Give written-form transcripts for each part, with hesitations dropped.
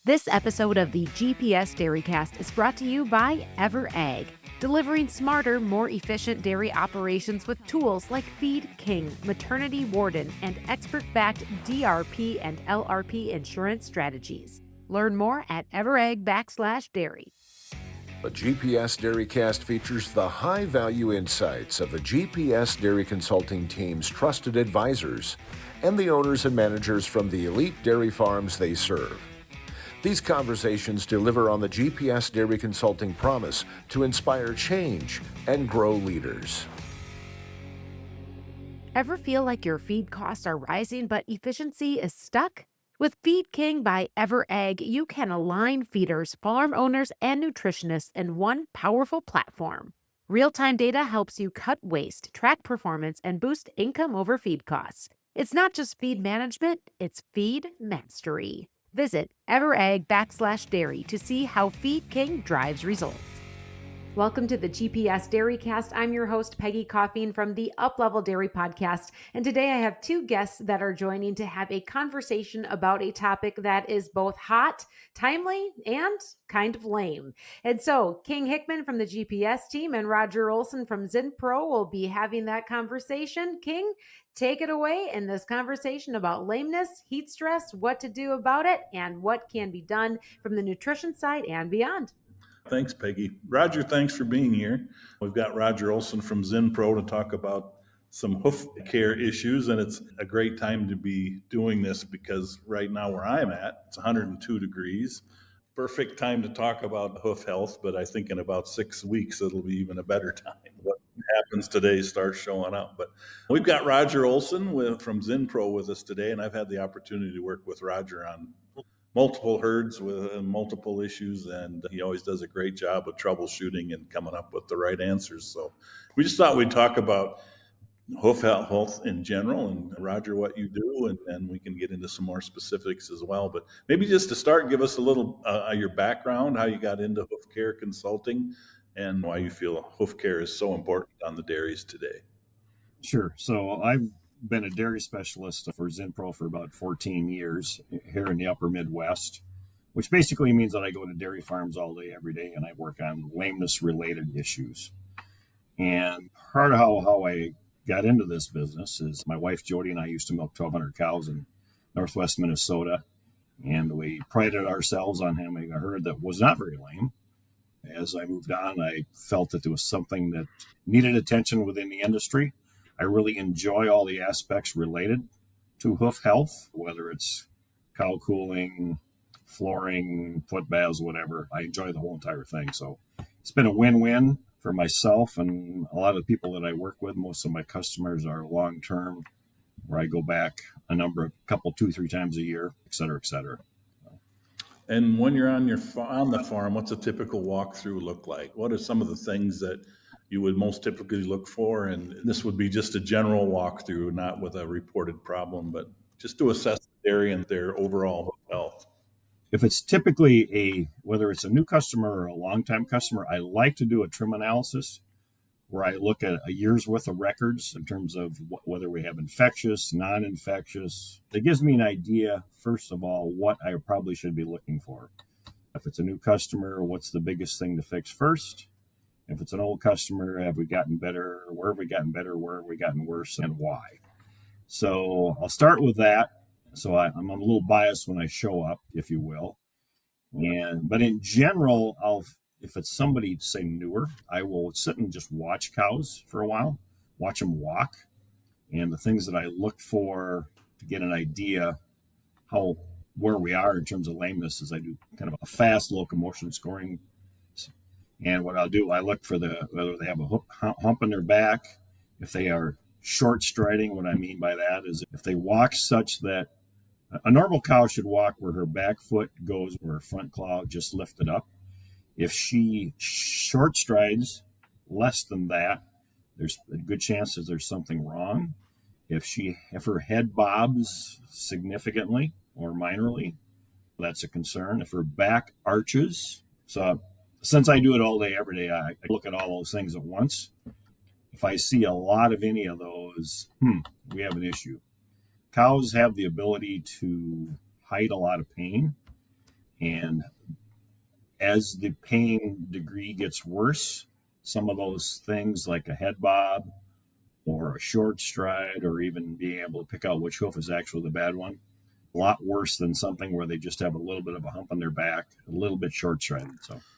This episode of the GPS DairyCAST is brought to you by EverEgg, delivering smarter, more efficient dairy operations with tools like Feed King, Maternity Warden, and expert-backed DRP and LRP insurance strategies. Learn more at everegg.com/dairy. The GPS DairyCast features the high-value insights of the GPS Dairy Consulting team's trusted advisors and the owners and managers from the elite dairy farms they serve. These conversations deliver on the GPS Dairy Consulting promise to inspire change and grow leaders. Ever feel like your feed costs are rising but efficiency is stuck? With Feed King by EverEgg, you can align feeders, farm owners, and nutritionists in one powerful platform. Real-time data helps you cut waste, track performance, and boost income over feed costs. It's not just feed management, it's feed mastery. Visit everegg.com/dairy to see how Feed King drives results. Welcome to the GPS DairyCast. I'm your host, Peggy Coffeen from the Up-Level Dairy Podcast. And today I have two guests that are joining to have a conversation about a topic that is both hot, timely, and kind of lame. And so King Hickman from the GPS team and Roger Olson from Zinpro will be having that conversation. King, take it away in this conversation about lameness, heat stress, what to do about it, and what can be done from the nutrition side and beyond. Thanks, Peggy. Roger, thanks for being here. We've got Roger Olson from Zinpro to talk about some hoof care issues, and it's a great time to be doing this because right now where I'm at, it's 102 degrees. Perfect time to talk about hoof health, but I think in about 6 weeks, it'll be even a better time. What happens today starts showing up. But we've got Roger Olson from Zinpro with us today, and I've had the opportunity to work with Roger on multiple herds with multiple issues, and he always does a great job of troubleshooting and coming up with the right answers. So we just thought we'd talk about hoof health in general, and Roger, what you do, and then we can get into some more specifics as well. But maybe just to start, give us a little your background, how you got into hoof care consulting, and why you feel hoof care is so important on the dairies today. Sure. So I've been a dairy specialist for Zinpro for about 14 years here in the upper Midwest, which basically means that I go to dairy farms all day, every day, and I work on lameness-related issues. And part of how I got into this business is my wife, Jody, and I used to milk 1,200 cows in northwest Minnesota, and we prided ourselves on having a herd that was not very lame. As I moved on, I felt that there was something that needed attention within the industry. I really enjoy all the aspects related to hoof health, whether it's cow cooling, flooring, foot baths, whatever. I enjoy the whole entire thing. So it's been a win-win for myself and a lot of the people that I work with. Most of my customers are long-term, where I go back couple, 2-3 times a year, et cetera, et cetera. And when you're on the farm, what's a typical walkthrough look like? What are some of the things that you would most typically look for? And this would be just a general walkthrough, not with a reported problem, but just to assess the dairy and their overall health. If it's typically whether it's a new customer or a longtime customer, I like to do a trim analysis where I look at a year's worth of records in terms of whether we have infectious, non-infectious. It gives me an idea, first of all, what I probably should be looking for. If it's a new customer, what's the biggest thing to fix first? If it's an old customer, have we gotten better? Where have we gotten better? Where have we gotten worse, and why? So I'll start with that. So I'm a little biased when I show up, if you will. But in general, if it's somebody, say, newer, I will sit and just watch cows for a while, watch them walk. And the things that I look for to get an idea where we are in terms of lameness is I do kind of a fast locomotion scoring. And what I'll do, I look for whether they have a hump in their back, if they are short striding. What I mean by that is if they walk such that a normal cow should walk where her back foot goes, where her front claw just lifted up. If she short strides less than that, there's a good chance that there's something wrong. If her head bobs significantly or minorly, that's a concern. If her back arches, so since I do it all day, every day, I look at all those things at once. If I see a lot of any of those, we have an issue. Cows have the ability to hide a lot of pain. And as the pain degree gets worse, some of those things like a head bob or a short stride, or even being able to pick out which hoof is actually the bad one, a lot worse than something where they just have a little bit of a hump on their back, a little bit short strided.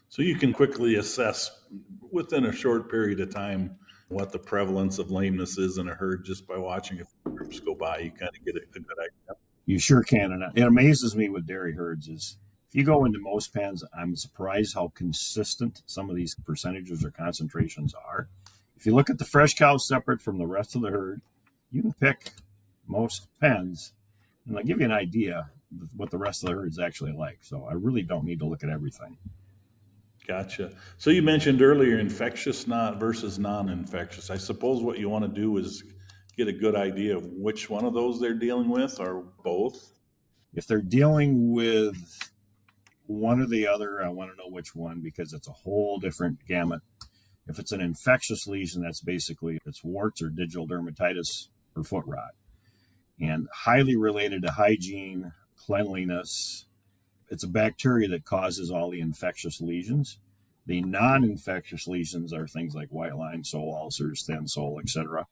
So you can quickly assess within a short period of time what the prevalence of lameness is in a herd just by watching a few groups go by. You kind of get a good idea. You sure can. And it amazes me with dairy herds is if you go into most pens, I'm surprised how consistent some of these percentages or concentrations are. If you look at the fresh cows separate from the rest of the herd, you can pick most pens and they'll give you an idea of what the rest of the herd is actually like. So I really don't need to look at everything. Gotcha. So you mentioned earlier infectious not versus non-infectious. I suppose what you want to do is get a good idea of which one of those they're dealing with, or both. If they're dealing with one or the other, I want to know which one because it's a whole different gamut. If it's an infectious lesion, that's basically it's warts or digital dermatitis or foot rot, and highly related to hygiene, cleanliness. It's a bacteria that causes all the infectious lesions. The non-infectious lesions are things like white line, sole ulcers, thin sole, etc.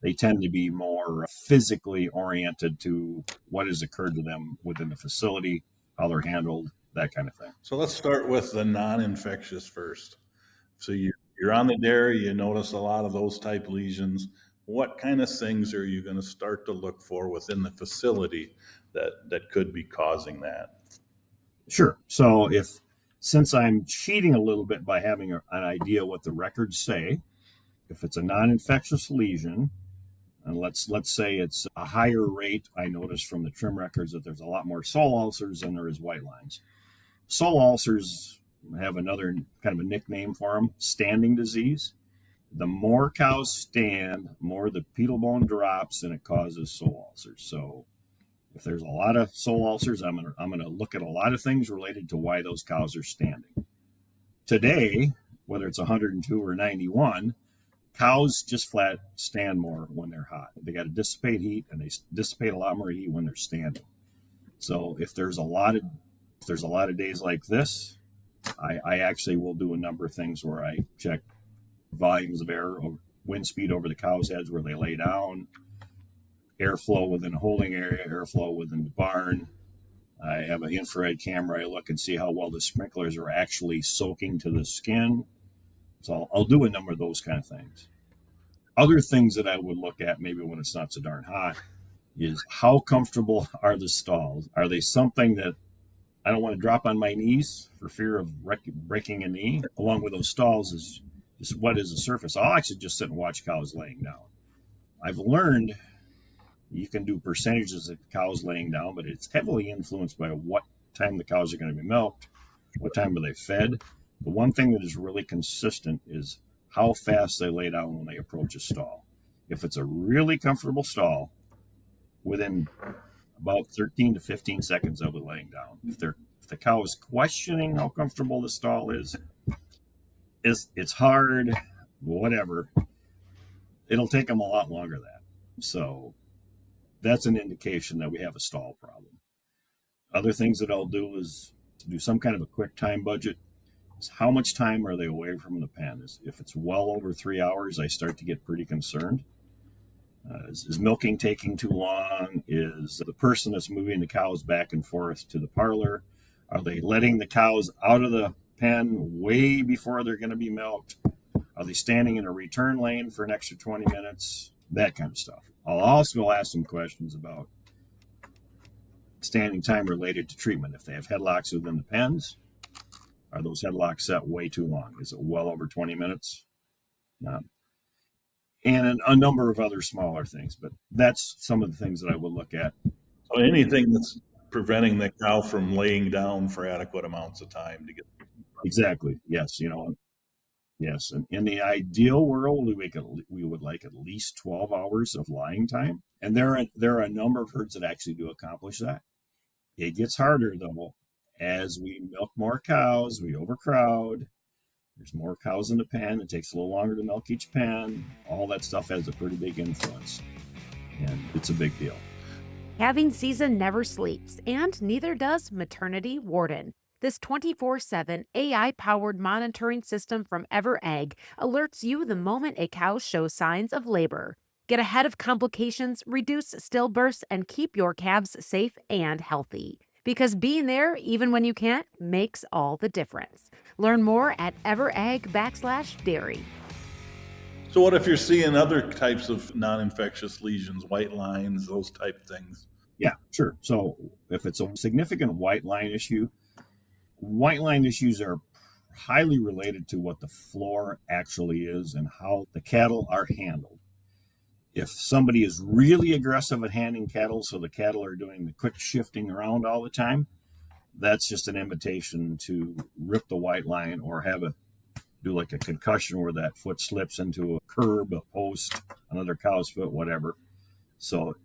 They tend to be more physically oriented to what has occurred to them within the facility, how they're handled, that kind of thing. So let's start with the non-infectious first. So you're on the dairy, you notice a lot of those type lesions. What kind of things are you going to start to look for within the facility that could be causing that? Sure. So since I'm cheating a little bit by having an idea what the records say, if it's a non-infectious lesion, and let's say it's a higher rate, I noticed from the trim records that there's a lot more sole ulcers than there is white lines. Sole ulcers have another kind of a nickname for them, standing disease. The more cows stand, more the pedal bone drops and it causes sole ulcers. So if there's a lot of sole ulcers, I'm gonna look at a lot of things related to why those cows are standing. Today, whether it's 102 or 91, cows just flat stand more when they're hot. They got to dissipate heat, and they dissipate a lot more heat when they're standing. So if there's a lot of days like this, I actually will do a number of things where I check volumes of air, or wind speed over the cows' heads where they lay down, airflow within the holding area, airflow within the barn. I have an infrared camera. I look and see how well the sprinklers are actually soaking to the skin. So I'll do a number of those kind of things. Other things that I would look at, maybe when it's not so darn hot, is how comfortable are the stalls? Are they something that I don't want to drop on my knees for fear of breaking a knee? Along with those stalls is just what is the surface? I'll actually just sit and watch cows laying down. I've learned you can do percentages of cows laying down, but it's heavily influenced by what time the cows are going to be milked, what time are they fed. The one thing that is really consistent is how fast they lay down when they approach a stall. If it's a really comfortable stall, within about 13 to 15 seconds they'll be laying down. If the cow is questioning how comfortable the stall is it's hard, whatever, it'll take them a lot longer than that. So that's an indication that we have a stall problem. Other things that I'll do is to do some kind of a quick time budget. Is how much time are they away from the pen? If it's well over 3 hours, I start to get pretty concerned. Is milking taking too long? Is the person that's moving the cows back and forth to the parlor, are they letting the cows out of the pen way before they're going to be milked? Are they standing in a return lane for an extra 20 minutes? That kind of stuff. I'll also ask some questions about standing time related to treatment. If they have headlocks within the pens, are those headlocks set way too long? Is it well over 20 minutes? And a number of other smaller things, but that's some of the things that I will look at. So anything that's preventing the cow from laying down for adequate amounts of time to get. Exactly. Yes. Yes. And in the ideal world, we would like at least 12 hours of lying time. And there are a number of herds that actually do accomplish that. It gets harder though. As we milk more cows, we overcrowd. There's more cows in the pen. It takes a little longer to milk each pen. All that stuff has a pretty big influence. And it's a big deal. Calving season never sleeps, and neither does Maternity Warden. This 24/7 AI powered monitoring system from EverEgg alerts you the moment a cow shows signs of labor. Get ahead of complications, reduce stillbirths, and keep your calves safe and healthy. Because being there, even when you can't, makes all the difference. Learn more at everegg.com/dairy. So what if you're seeing other types of non-infectious lesions, white lines, those type things? Yeah, sure. So if it's a significant white line issue, white line issues are highly related to what the floor actually is and how the cattle are handled. If somebody is really aggressive at handling cattle, so the cattle are doing the quick shifting around all the time, that's just an invitation to rip the white line or have a do like a concussion where that foot slips into a curb, a post, another cow's foot, whatever. So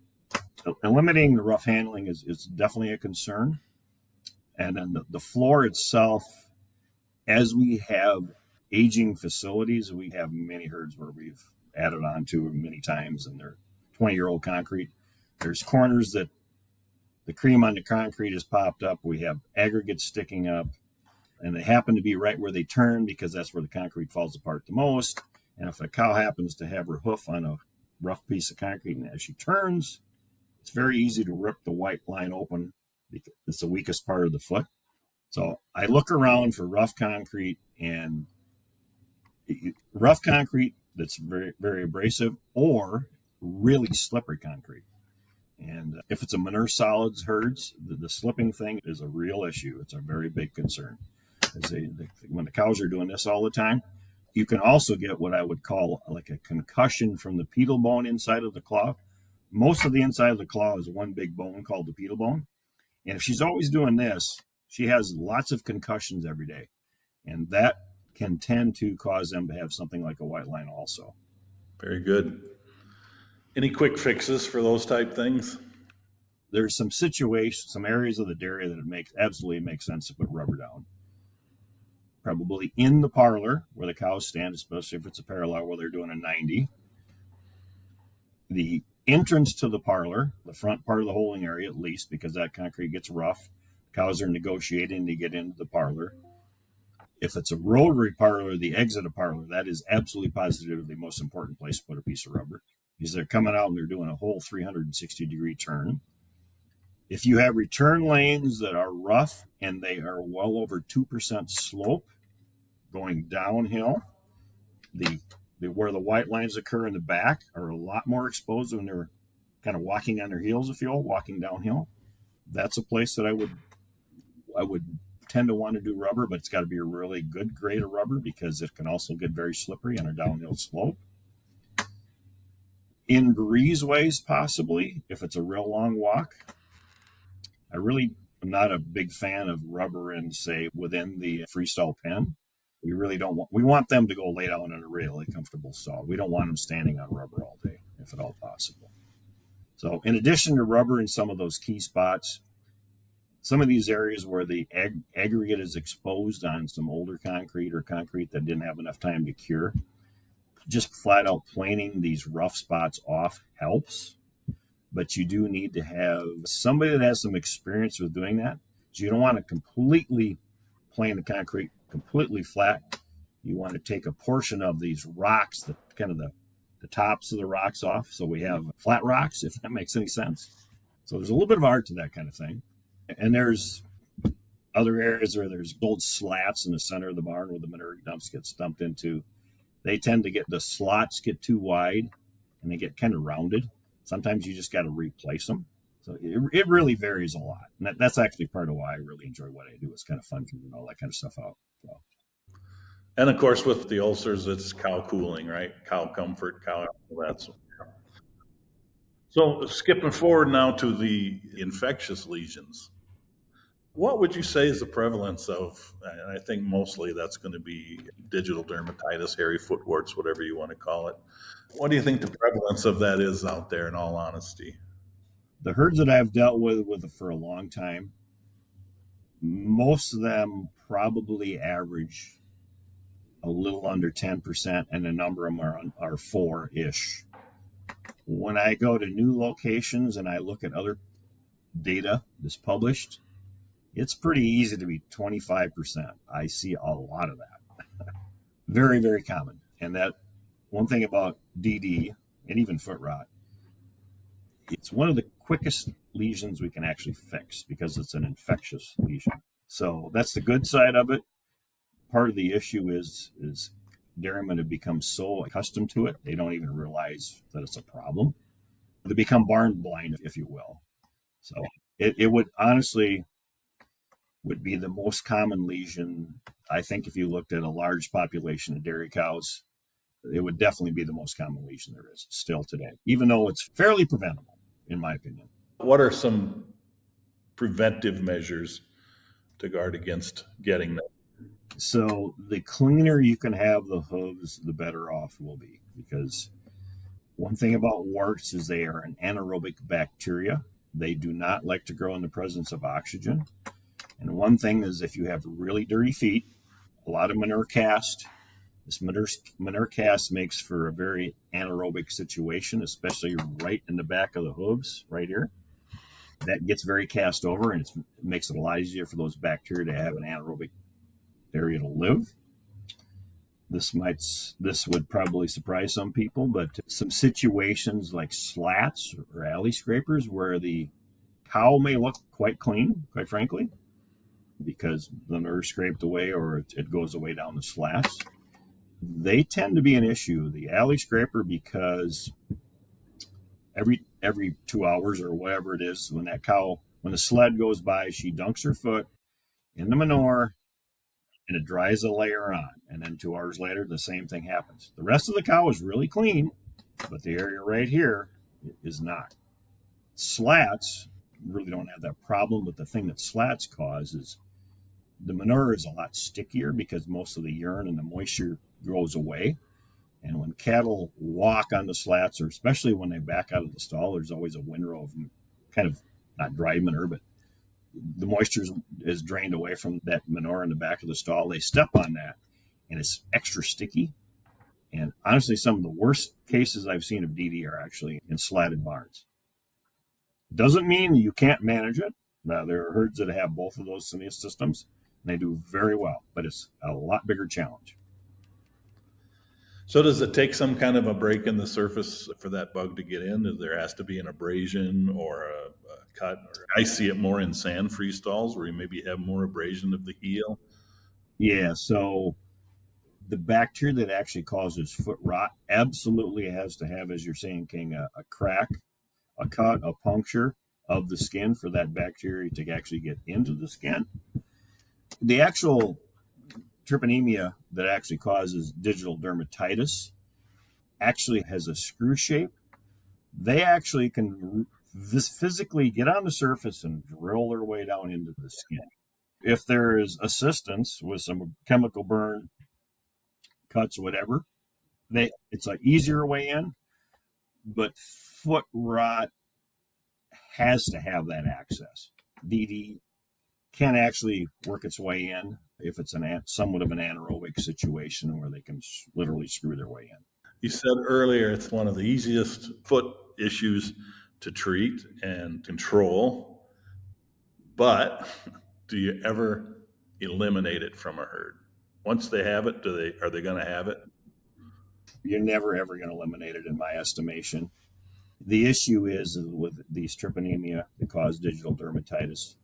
eliminating the rough handling is definitely a concern. And then the floor itself, as we have aging facilities, we have many herds where we've added on to many times, and they're 20-year-old concrete. There's corners that the cream on the concrete has popped up. We have aggregates sticking up, and they happen to be right where they turn because that's where the concrete falls apart the most. And if a cow happens to have her hoof on a rough piece of concrete and as she turns, it's very easy to rip the white line open because it's the weakest part of the foot. So I look around for rough concrete and rough concrete that's very, very abrasive or really slippery concrete. And if it's a manure solids herds, the slipping thing is a real issue. It's a very big concern. When the cows are doing this all the time, you can also get what I would call like a concussion from the pedal bone inside of the claw. Most of the inside of the claw is one big bone called the pedal bone. And if she's always doing this, she has lots of concussions every day. And that can tend to cause them to have something like a white line also. Very good. Any quick fixes for those type things? There's some situations, some areas of the dairy that it absolutely makes sense to put rubber down. Probably in the parlor where the cows stand, especially if it's a parallel where they're doing a 90. The entrance to the parlor, the front part of the holding area at least, because that concrete gets rough. Cows are negotiating to get into the parlor. If it's a rotary parlor, the exit of parlor, that is absolutely positively the most important place to put a piece of rubber because they're coming out and they're doing a whole 360-degree turn. If you have return lanes that are rough and they are well over 2% slope going downhill, where the white lines occur in the back are a lot more exposed when they're kind of walking on their heels, if you will, walking downhill. That's a place that I would tend to want to do rubber, but it's got to be a really good grade of rubber because it can also get very slippery on a downhill slope. In breezeways, possibly, if it's a real long walk. I really am not a big fan of rubber in, say, within the freestall pen. We want them to go lay down in a really comfortable stall. We don't want them standing on rubber all day, if at all possible. So in addition to rubber in some of those key spots, some of these areas where the aggregate is exposed on some older concrete or concrete that didn't have enough time to cure, just flat out planing these rough spots off helps. But you do need to have somebody that has some experience with doing that. So you don't want to completely plane the concrete completely flat. You want to take a portion of these rocks, the tops of the rocks off. So we have flat rocks, if that makes any sense. So there's a little bit of art to that kind of thing. And there's other areas where there's gold slats in the center of the barn where the manure dumps get dumped into. They tend to the slots get too wide and they get kind of rounded. Sometimes you just got to replace them. So it really varies a lot. And that's actually part of why I really enjoy what I do. It's kind of fun figuring all that kind of stuff out. So. And of course, with the ulcers, it's cow cooling, right? Cow comfort, that's. So skipping forward now to the infectious lesions. What would you say is the prevalence of, and I think mostly that's going to be digital dermatitis, hairy foot warts, whatever you want to call it. What do you think the prevalence of that is out there, in all honesty? The herds that I've dealt with for a long time, most of them probably average a little under 10%, and a number of them are 4-ish. When I go to new locations and I look at other data that's published, it's pretty easy to be 25%. I see a lot of that. Very, very common. And that one thing about DD and even foot rot, it's one of the quickest lesions we can actually fix because it's an infectious lesion. So that's the good side of it. Part of the issue is dairymen have become so accustomed to it, they don't even realize that it's a problem. They become barn blind, if you will. So it would honestly would be the most common lesion. I think if you looked at a large population of dairy cows, it would definitely be the most common lesion there is still today, even though it's fairly preventable, in my opinion. What are some preventive measures to guard against getting that? So the cleaner you can have the hooves, the better off we'll be, because one thing about warts is they are an anaerobic bacteria. They do not like to grow in the presence of oxygen. And one thing is if you have really dirty feet, a lot of manure cast, this manure cast makes for a very anaerobic situation, especially right in the back of the hooves, right here. That gets very cast over, and it makes it a lot easier for those bacteria to have an anaerobic area to live. This would probably surprise some people, but some situations like slats or alley scrapers where the cow may look quite clean, quite frankly, because the nerve scraped away or it goes away down the slats, they tend to be an issue. The alley scraper, because every 2 hours or whatever it is, when the sled goes by, she dunks her foot in the manure and it dries a layer on. And then 2 hours later, the same thing happens. The rest of the cow is really clean, but the area right here is not. Slats really don't have that problem, but the thing that slats cause is the manure is a lot stickier because most of the urine and the moisture goes away. And when cattle walk on the slats, or especially when they back out of the stall, there's always a windrow of kind of not dry manure, but the moisture is drained away from that manure in the back of the stall. They step on that, and it's extra sticky. And honestly, some of the worst cases I've seen of DD are actually in slatted barns. Doesn't mean you can't manage it. Now, there are herds that have both of those systems, and they do very well, but it's a lot bigger challenge. So does it take some kind of a break in the surface for that bug to get in? There has to be an abrasion or a cut. I see it more in sand-free stalls where you maybe have more abrasion of the heel. Yeah, so the bacteria that actually causes foot rot absolutely has to have, as you're saying, King, a crack, a cut, a puncture of the skin for that bacteria to actually get into the skin. The actual trypanemia that actually causes digital dermatitis actually has a screw shape. They actually can physically get on the surface and drill their way down into the skin. If there is assistance with some chemical burn, cuts, whatever, it's an easier way in. But foot rot has to have that access. DD can actually work its way in if it's somewhat of an anaerobic situation where they can literally screw their way in. You said earlier it's one of the easiest foot issues to treat and control, but do you ever eliminate it from a herd? Once they have it, are they going to have it? You're never ever going to eliminate it, in my estimation. The issue is with these trypanemia that cause digital dermatitis,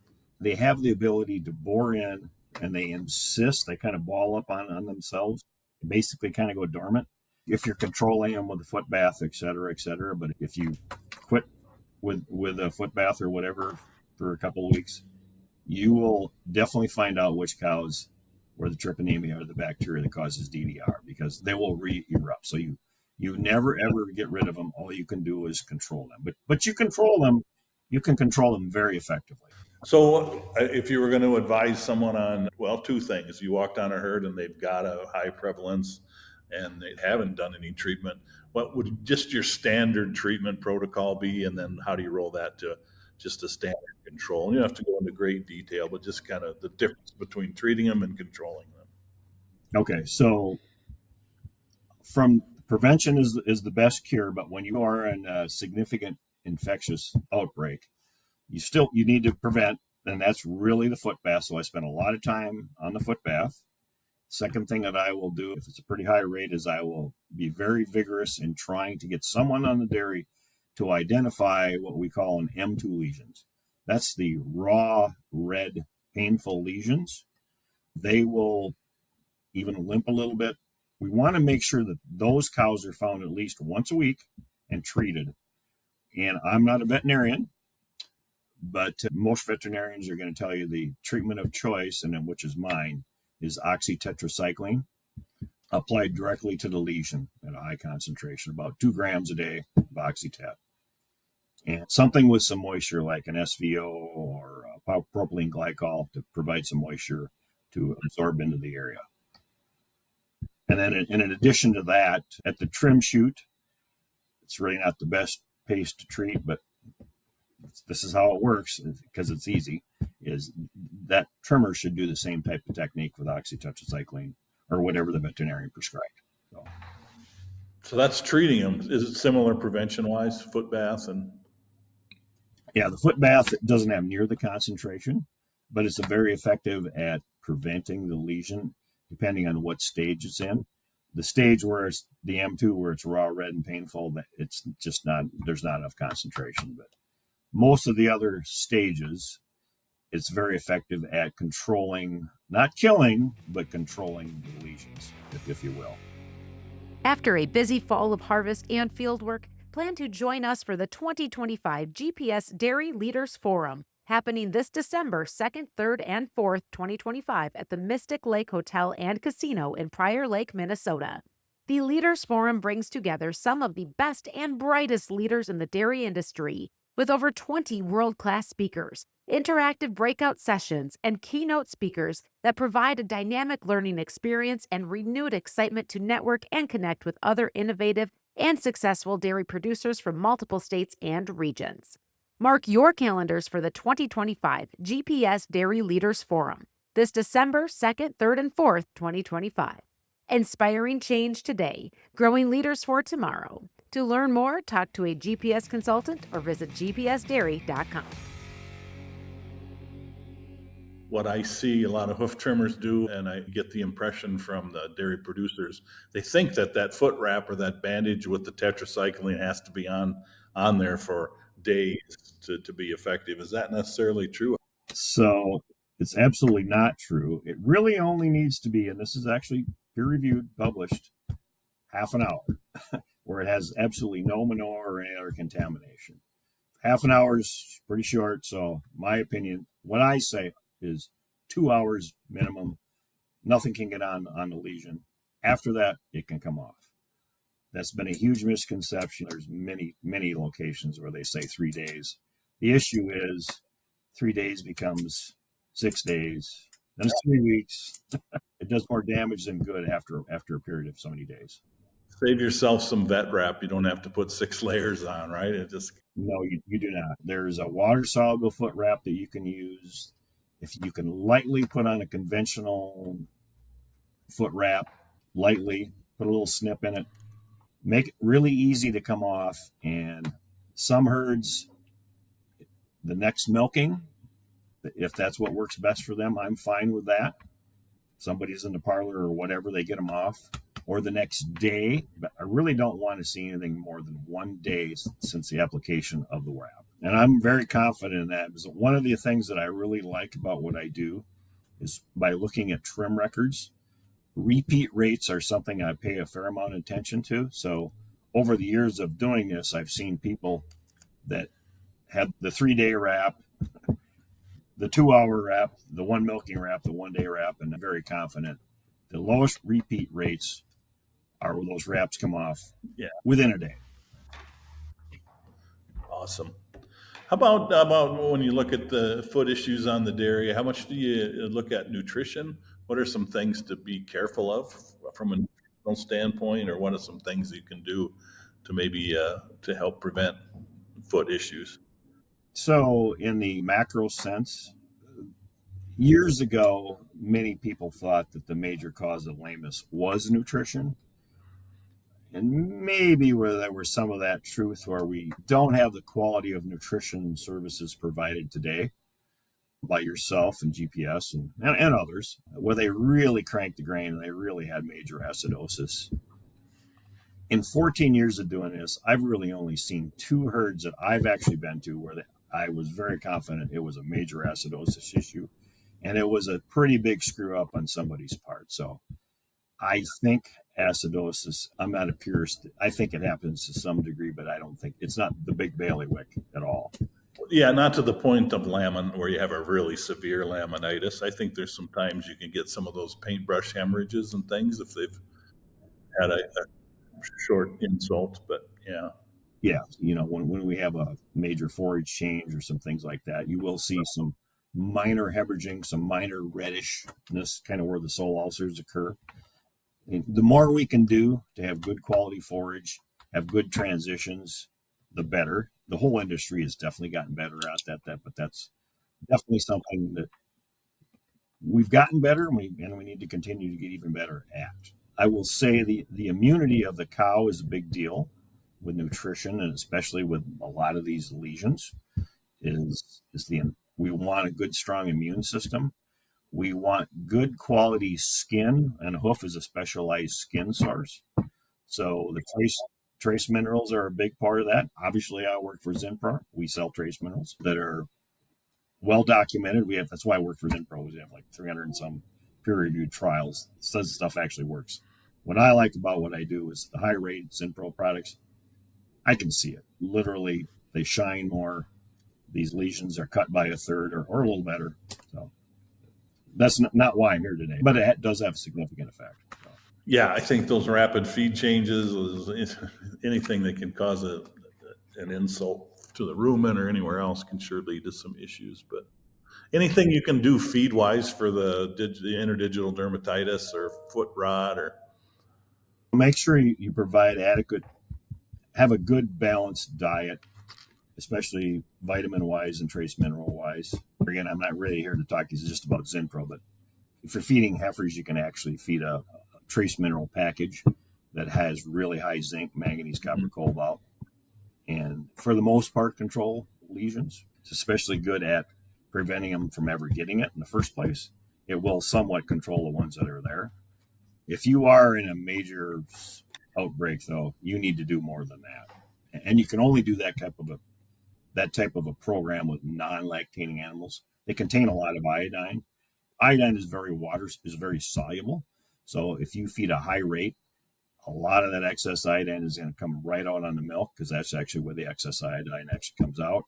they have the ability to bore in, and they kind of ball up on themselves, basically kind of go dormant. If you're controlling them with a foot bath, et cetera, but if you quit with a foot bath or whatever for a couple of weeks, you will definitely find out which cows where the trypanemia or the bacteria that causes DDR, because they will re-erupt. So you never ever get rid of them. All you can do is control them. But you control them. You can control them very effectively. So if you were going to advise someone on, well, two things. You walked on a herd and they've got a high prevalence and they haven't done any treatment. What would just your standard treatment protocol be? And then how do you roll that to just a standard control? And you don't have to go into great detail, but just kind of the difference between treating them and controlling them. Okay, so from prevention is the best cure, but when you are in a significant infectious outbreak, you need to prevent And that's really the foot bath. So I spend a lot of time on the foot bath. Second thing that I will do, if it's a pretty high rate, is I will be very vigorous in trying to get someone on the dairy to identify what we call an M2 lesions. That's the raw, red, painful lesions. They will even limp a little bit. We want to make sure that those cows are found at least once a week and treated. And I'm not a veterinarian, but most veterinarians are going to tell you the treatment of choice, and which is mine, is oxytetracycline applied directly to the lesion at a high concentration, about 2 grams a day of oxytet. And something with some moisture like an SVO or propylene glycol to provide some moisture to absorb into the area. And then in addition to that, at the trim chute, it's really not the best pace to treat, but this is how it works because it's easy, is that trimmer should do the same type of technique with oxytetracycline or whatever the veterinarian prescribed. So that's treating them. Is it similar prevention-wise, foot bath? And yeah, the foot bath doesn't have near the concentration, but it's very effective at preventing the lesion depending on what stage it's in. The stage where it's the M2, where it's raw, red, and painful, it's just not, there's not enough concentration. But most of the other stages, it's very effective at controlling, not killing, but controlling the lesions, if you will. After a busy fall of harvest and fieldwork, plan to join us for the 2025 GPS Dairy Leaders Forum, happening this December 2nd, 3rd, and 4th, 2025 at the Mystic Lake Hotel and Casino in Prior Lake, Minnesota. The Leaders Forum brings together some of the best and brightest leaders in the dairy industry, with over 20 world-class speakers, interactive breakout sessions, and keynote speakers that provide a dynamic learning experience and renewed excitement to network and connect with other innovative and successful dairy producers from multiple states and regions. Mark your calendars for the 2025 GPS Dairy Leaders Forum, this December 2nd, 3rd, and 4th, 2025. Inspiring change today, growing leaders for tomorrow. To learn more, talk to a GPS consultant or visit gpsdairy.com. what I see a lot of hoof trimmers do, and I get the impression from the dairy producers, they think that that foot wrap or that bandage with the tetracycline has to be on there for days to be effective. Is that necessarily true? So it's absolutely not true. It really only needs to be, and this is actually peer-reviewed, published, half an hour, where it has absolutely no manure or any other contamination. Half an hour is pretty short, so my opinion, what I say is 2 hours minimum. Nothing can get on the lesion. After that, it can come off. That's been a huge misconception. There's many locations where they say 3 days. The issue is 3 days becomes 6 days, then it's 3 weeks. It does more damage than good after a period of so many days. Save yourself some vet wrap. You don't have to put 6 layers on, right? No, you do not. There's a water-soluble foot wrap that you can use. If you can lightly put on a conventional foot wrap, lightly, put a little snip in it, make it really easy to come off. And some herds, the next milking, if that's what works best for them, I'm fine with that. Somebody's in the parlor or whatever, they get them off. Or the next day, but I really don't want to see anything more than 1 day since the application of the wrap. And I'm very confident in that, because one of the things that I really like about what I do is by looking at trim records, repeat rates are something I pay a fair amount of attention to. So over the years of doing this, I've seen people that had the 3-day wrap, the 2-hour wrap, the 1 milking wrap, the 1 day wrap, and I'm very confident the lowest repeat rates are where those wraps come off within a day. Awesome. How about when you look at the foot issues on the dairy, how much do you look at nutrition? What are some things to be careful of from a nutritional standpoint, or what are some things you can do to maybe to help prevent foot issues? So in the macro sense, years ago, many people thought that the major cause of lameness was nutrition. And maybe where there was some of that truth, where we don't have the quality of nutrition services provided today. by yourself and GPS and others, where they really cranked the grain and they really had major acidosis. In 14 years of doing this, I've really only seen 2 herds that I've actually been to where I was very confident it was a major acidosis issue, and it was a pretty big screw up on somebody's part. So I think acidosis, I'm not a purist. I think it happens to some degree, but I don't think it's not the big bailiwick at all. Yeah, not to the point of where you have a really severe laminitis. I think there's sometimes you can get some of those paintbrush hemorrhages and things if they've had a short insult, but yeah. Yeah, when we have a major forage change or some things like that, you will see some minor hemorrhaging, some minor reddishness, kind of where the sole ulcers occur. And the more we can do to have good quality forage, have good transitions, the better. The whole industry has definitely gotten better at that, but that's definitely something that we've gotten better, and we need to continue to get even better at. I will say the immunity of the cow is a big deal with nutrition, and especially with a lot of these lesions. We want a good, strong immune system. We want good quality skin, and hoof is a specialized skin source. So the trace minerals are a big part of that. Obviously, I work for Zinpro. We sell trace minerals that are well documented. That's why I work for Zinpro. We have like 300 and some peer-reviewed trials. It says the stuff actually works. What I like about what I do is the high-rate Zinpro products. I can see it. Literally, they shine more. These lesions are cut by a third or a little better. So that's not why I'm here today, but it does have a significant effect. So. Yeah, I think those rapid feed changes, anything that can cause an insult to the rumen or anywhere else can sure lead to some issues. But anything you can do feed-wise for the interdigital dermatitis or foot rot, or make sure you provide have a good balanced diet, especially vitamin-wise and trace mineral-wise. Again, I'm not really here to talk just about Zinpro, but if you're feeding heifers, you can actually feed a trace mineral package that has really high zinc, manganese, copper, cobalt, and for the most part, control lesions. It's especially good at preventing them from ever getting it in the first place. It will somewhat control the ones that are there. If you are in a major outbreak, though, you need to do more than that, and you can only do that type of a program with non-lactating animals. They contain a lot of iodine. Iodine is very soluble. So if you feed a high rate, a lot of that excess iodine is going to come right out on the milk, because that's actually where the excess iodine actually comes out.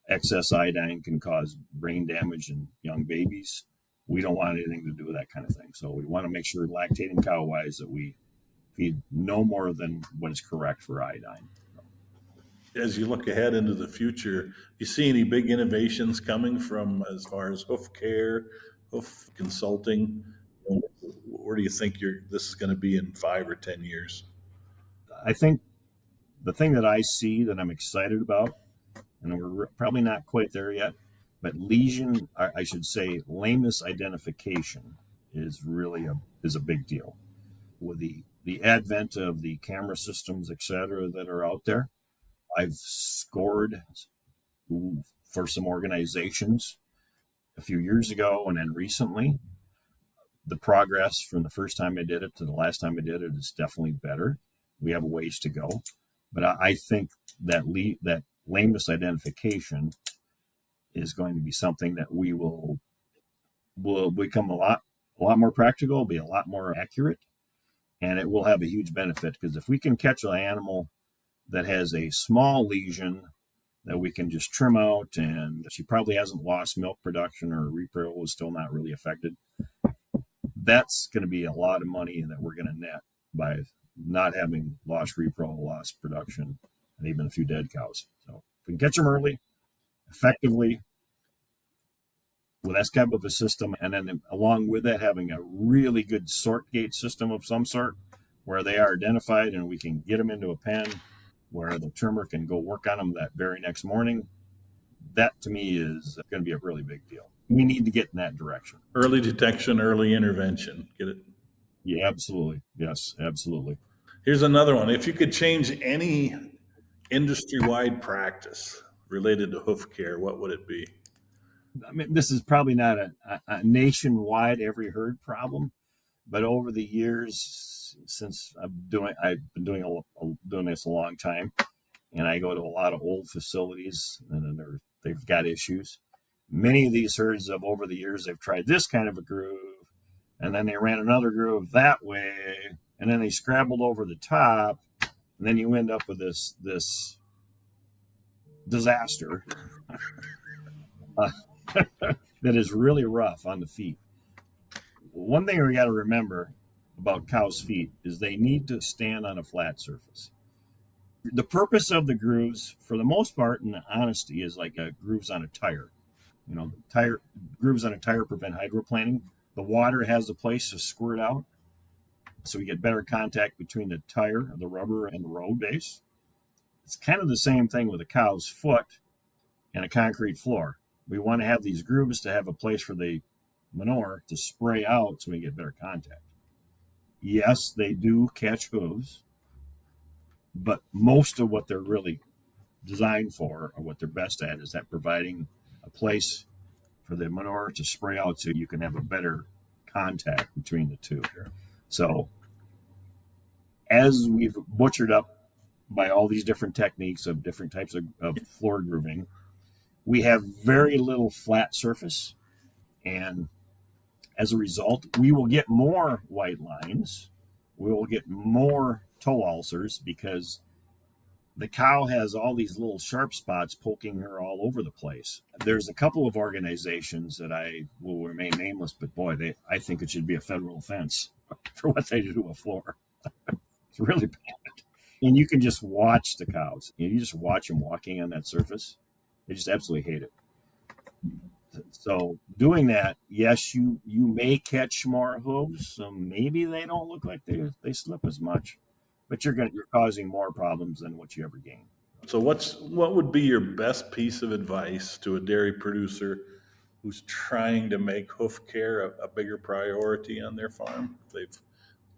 Excess iodine can cause brain damage in young babies. We don't want anything to do with that kind of thing. So we want to make sure, lactating cow-wise, that we feed no more than what is correct for iodine. As you look ahead into the future, you see any big innovations coming from as far as hoof care, hoof consulting? Where do you think this is going to be in 5 or 10 years? I think the thing that I see that I'm excited about, and we're probably not quite there yet, but lameness identification is really a big deal. With the advent of the camera systems, et cetera, that are out there, I've scored for some organizations a few years ago, and then recently. The progress from the first time I did it to the last time I did it is definitely better. We have a ways to go, but I think that lameness identification is going to be something that we will become a lot more practical, be a lot more accurate, and it will have a huge benefit, because if we can catch an animal that has a small lesion that we can just trim out, and she probably hasn't lost milk production, or repro is still not really affected, that's going to be a lot of money that we're going to net by not having lost repro, lost production, and even a few dead cows. So if we can catch them early, effectively, with that type of a system, and then along with that, having a really good sort gate system of some sort, where they are identified and we can get them into a pen where the trimmer can go work on them that very next morning, that to me is going to be a really big deal. We need to get in that direction. Early detection, early intervention. Get it? Yeah, absolutely. Yes, absolutely. Here's another one. If you could change any industry-wide practice related to hoof care, what would it be? I mean, this is probably not a nationwide every herd problem, but over the years, since I've been doing this a long time, and I go to a lot of old facilities, and they've got issues. Many of these herds of over the years, they've tried this kind of a groove, and then they ran another groove that way, and then they scrabbled over the top, and then you end up with this disaster uh, that is really rough on the feet. One thing we got to remember about cows' feet is they need to stand on a flat surface. The purpose of the grooves, for the most part, in honesty, is like grooves on a tire. Tire grooves on a tire prevent hydroplaning. The water has a place to squirt out, so we get better contact between the tire, the rubber, and the road base. It's kind of the same thing with a cow's foot and a concrete floor. We want to have these grooves to have a place for the manure to spray out so we get better contact. Yes, they do catch hooves, but most of what they're really designed for, or what they're best at, is that providing a place for the manure to spray out so you can have a better contact between the two. So as we've butchered up by all these different techniques of different types of floor grooving, we have very little flat surface, and as a result, we will get more white lines. We will get more toe ulcers because the cow has all these little sharp spots poking her all over the place. There's a couple of organizations that I will remain nameless, but boy, I think it should be a federal offense for what they do to a floor. It's really bad. And you can just watch the cows. You just watch them walking on that surface. They just absolutely hate it. So doing that, yes, you may catch more hooves. So maybe they don't look like they slip as much, but you're causing more problems than what you ever gain. So what would be your best piece of advice to a dairy producer who's trying to make hoof care a bigger priority on their farm?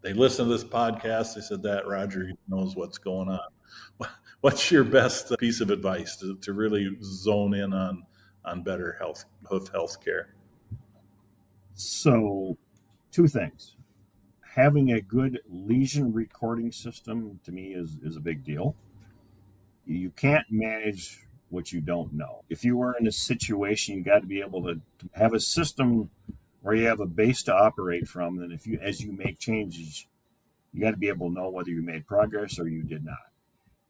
They listen to this podcast, they said that Roger knows what's going on. What's your best piece of advice to really zone in on better hoof health care? So, two things. Having a good lesion recording system to me is a big deal. You can't manage what you don't know. If you were in a situation, you got to be able to have a system where you have a base to operate from. And as you make changes, you got to be able to know whether you made progress or you did not.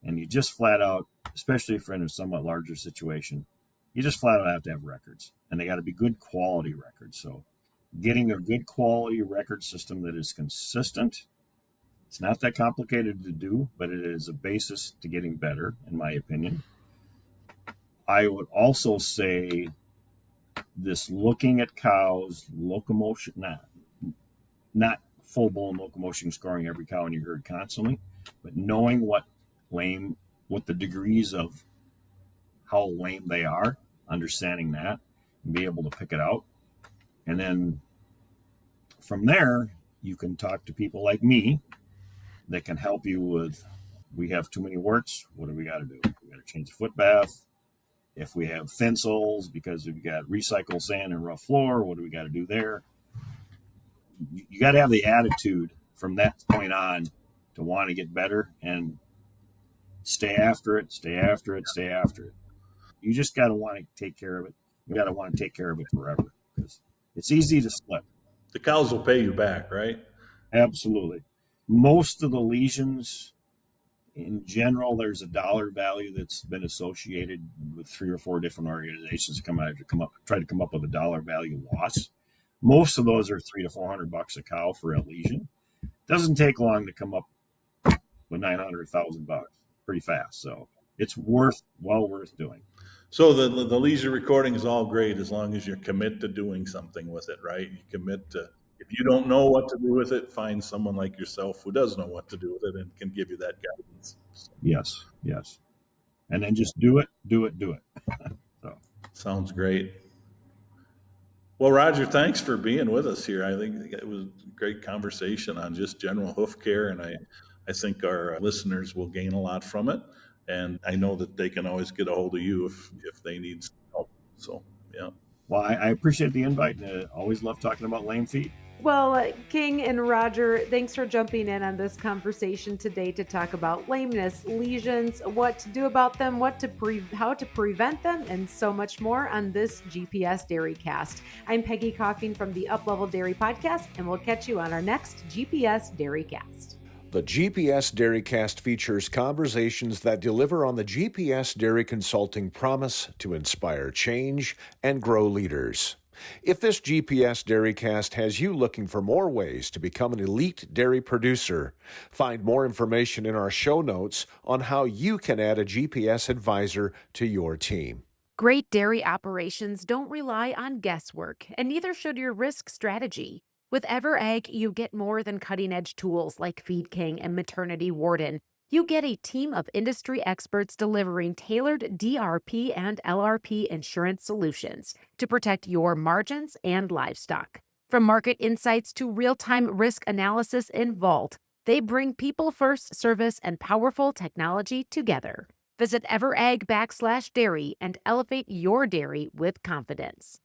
And you just flat out, especially if you're in a somewhat larger situation, you just flat out have to have records, and they got to be good quality records. So getting a good quality record system that is consistent, it's not that complicated to do, but it is a basis to getting better, in my opinion. I would also say this looking at cows, locomotion, not full-blown locomotion scoring every cow in your herd constantly, but knowing what the degrees of how lame they are, understanding that, and be able to pick it out. And then from there, you can talk to people like me that can help you with, we have too many warts, what do we got to do? We got to change the foot bath. If we have thin soles because we've got recycled sand and rough floor, what do we got to do there? You got to have the attitude from that point on to want to get better and stay after it. You just got to want to take care of it. You got to want to take care of it forever because it's easy to slip. The cows will pay you back, right? Absolutely. Most of the lesions, in general, there's a dollar value that's been associated with 3 or 4 different organizations try to come up with a dollar value loss. Most of those are $300 to $400 a cow for a lesion. Doesn't take long to come up with $900,000 pretty fast. So it's well worth doing. So the lesion recording is all great as long as you commit to doing something with it, right? You commit to, if you don't know what to do with it, find someone like yourself who does know what to do with it and can give you that guidance. So. Yes. And then just do it. So. Sounds great. Well, Roger, thanks for being with us here. I think it was a great conversation on just general hoof care, and I think our listeners will gain a lot from it. And I know that they can always get a hold of you if they need some help. So, yeah. Well, I appreciate the invite, and always love talking about lame feet. Well, King and Roger, thanks for jumping in on this conversation today to talk about lameness, lesions, what to do about them, how to prevent them, and so much more on this GPS DairyCast. I'm Peggy Coffin from the Uplevel Dairy Podcast, and we'll catch you on our next GPS DairyCast. The GPS DairyCast features conversations that deliver on the GPS Dairy Consulting promise to inspire change and grow leaders. If this GPS DairyCast has you looking for more ways to become an elite dairy producer, find more information in our show notes on how you can add a GPS advisor to your team. Great dairy operations don't rely on guesswork, and neither should your risk strategy. With EverEgg, you get more than cutting-edge tools like Feed King and Maternity Warden. You get a team of industry experts delivering tailored DRP and LRP insurance solutions to protect your margins and livestock. From market insights to real-time risk analysis in Vault, they bring people-first service and powerful technology together. Visit everegg.com/dairy and elevate your dairy with confidence.